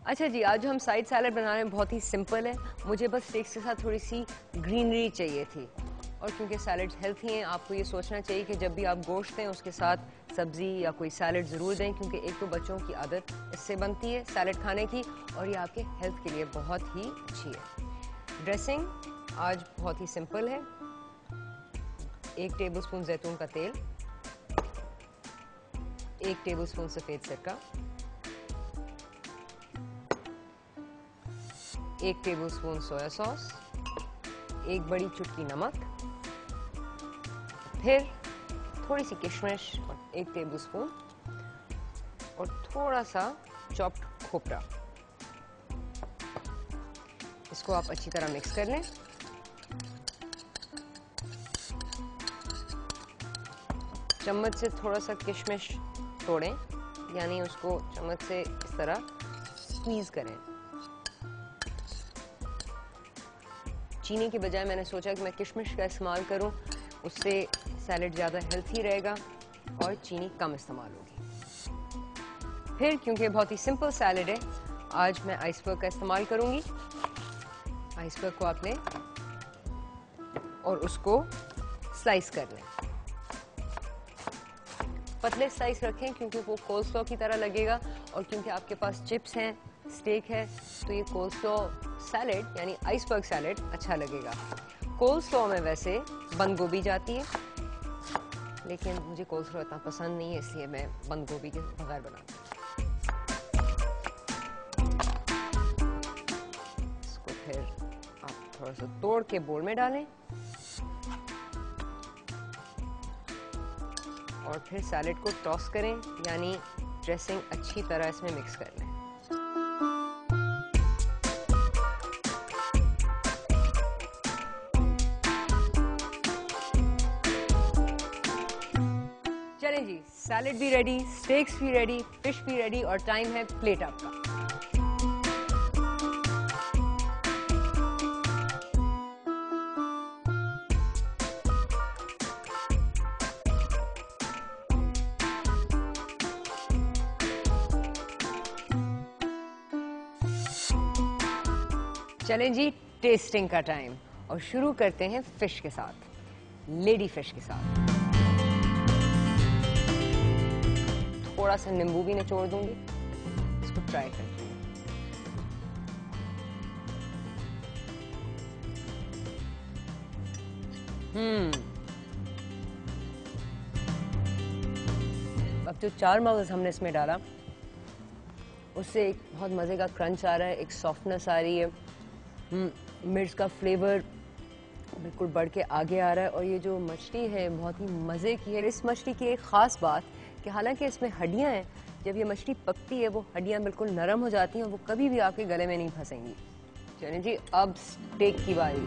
अच्छा जी, आज जो हम साइड सैलड बना रहे हैं बहुत ही सिंपल है। मुझे बस स्टेक्स के साथ थोड़ी सी ग्रीनरी चाहिए थी, और क्योंकि सैलड्स हेल्थी हैं, आपको ये सोचना चाहिए कि जब भी आप गोश्त दें उसके साथ सब्ज़ी या कोई सैलड ज़रूर दें, क्योंकि एक तो बच्चों की आदत इससे बनती है सैलड खाने की, और ये आपके हेल्थ के लिए बहुत ही अच्छी है। ड्रेसिंग आज बहुत ही सिंपल है। 1 टेबलस्पून जैतून का तेल, 1 टेबलस्पून सफ़ेद सिरका, 1 टेबलस्पून सोया सॉस, 1 बड़ी चुटकी नमक, फिर थोड़ी सी किशमिश और 1 टेबलस्पून, और थोड़ा सा चॉप्ड खोपरा। इसको आप अच्छी तरह मिक्स कर लें। चम्मच से थोड़ा सा किशमिश तोड़ें, यानी उसको चम्मच से इस तरह स्क्वीज करें। चीनी के बजाय मैंने सोचा कि मैं किशमिश का इस्तेमाल करूं, उससे सैलड ज़्यादा हेल्थी रहेगा और चीनी कम इस्तेमाल होगी। फिर क्योंकि बहुत ही सिंपल सैलड है, आज मैं आइसबर्ग का इस्तेमाल करूंगी। आइसबर्ग को आप लें और उसको स्लाइस कर लें। पतले स्लाइस रखें क्योंकि वो कोल्स्लॉ की तरह लगेगा, और क्योंकि आपके पास चिप्स हैं, स्टेक है, तो ये कोल्स्लॉ सैलड यानी आइसबर्ग सैलड अच्छा लगेगा। कोल्स्लॉ में वैसे बंद गोभी जाती है, लेकिन मुझे कोल्स्लॉ इतना पसंद नहीं है, इसलिए मैं बंद गोभी के बगैर बनाती हूँ। इसको फिर आप थोड़ा सा तोड़ के बोल में डालें, और फिर सैलड को टॉस करें, यानी ड्रेसिंग अच्छी तरह इसमें मिक्स कर लें। चलें जी, सैलड भी रेडी, स्टेक्स भी रेडी, फिश भी रेडी, और टाइम है प्लेट अप का। चलें जी, टेस्टिंग का टाइम, और शुरू करते हैं फिश के साथ, लेडी फिश के साथ। थोड़ा सा नींबू भी निचोड़ दूंगी, इसको ट्राई करते हैं। अब जो 4 मगज हमने इसमें डाला, उससे एक बहुत मज़े का क्रंच आ रहा है, एक सॉफ्टनेस आ रही है, मिर्च का फ्लेवर बिल्कुल बढ़ के आगे आ रहा है, और ये जो मछली है बहुत ही मज़े की है। इस मछली की एक ख़ास बात कि हालांकि इसमें हड्डियां हैं, जब ये मछली पकती है वो हड्डियां बिल्कुल नरम हो जाती हैं और वो कभी भी आपके गले में नहीं फंसेंगी। चलिए जी, अब स्टेक की बारी।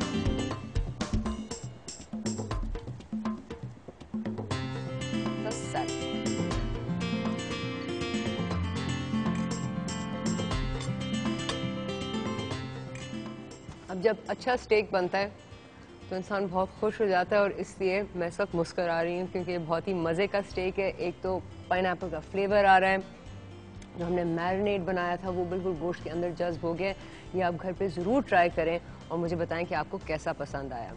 अब जब अच्छा स्टेक बनता है तो इंसान बहुत खुश हो जाता है, और इसलिए मैं इस वक्त मुस्कुरा रही हूँ क्योंकि बहुत ही मज़े का स्टेक है। एक तो पाइनएप्पल का फ्लेवर आ रहा है, जो हमने मैरिनेट बनाया था वो बिल्कुल गोश्त के अंदर जज्ब हो गया। ये आप घर पे ज़रूर ट्राई करें और मुझे बताएं कि आपको कैसा पसंद आया।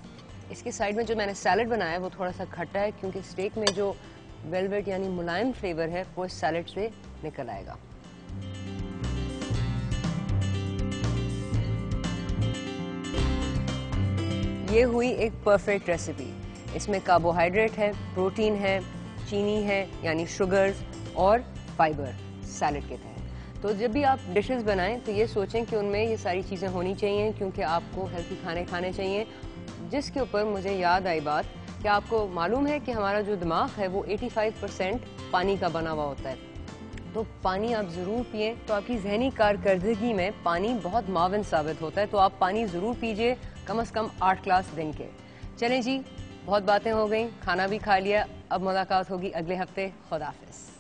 इसके साइड में जो मैंने सैलड बनाया है वो थोड़ा सा खट्टा है, क्योंकि स्टेक में जो वेलवेट यानी मुलायम फ्लेवर है वो इस सैलड से निकल आएगा। ये हुई एक परफेक्ट रेसिपी। इसमें कार्बोहाइड्रेट है, प्रोटीन है, चीनी है यानी शुगर्स, और फाइबर सैलड के तहत। तो जब भी आप डिशेस बनाएं तो ये सोचें कि उनमें ये सारी चीज़ें होनी चाहिए, क्योंकि आपको हेल्थी खाने खाने चाहिए। जिसके ऊपर मुझे याद आई बात कि आपको मालूम है कि हमारा जो दिमाग है वो 85% पानी का बना हुआ होता है, तो पानी आप ज़रूर पिएं। तो आपकी जहनी कारकर्दगी में पानी बहुत मावन साबित होता है, तो आप पानी ज़रूर पीजिए, कम से कम 8 ग्लास दिन के। चलें जी, बहुत बातें हो गई, खाना भी खा लिया, अब मुलाकात होगी अगले हफ्ते। खुदा हाफिज़।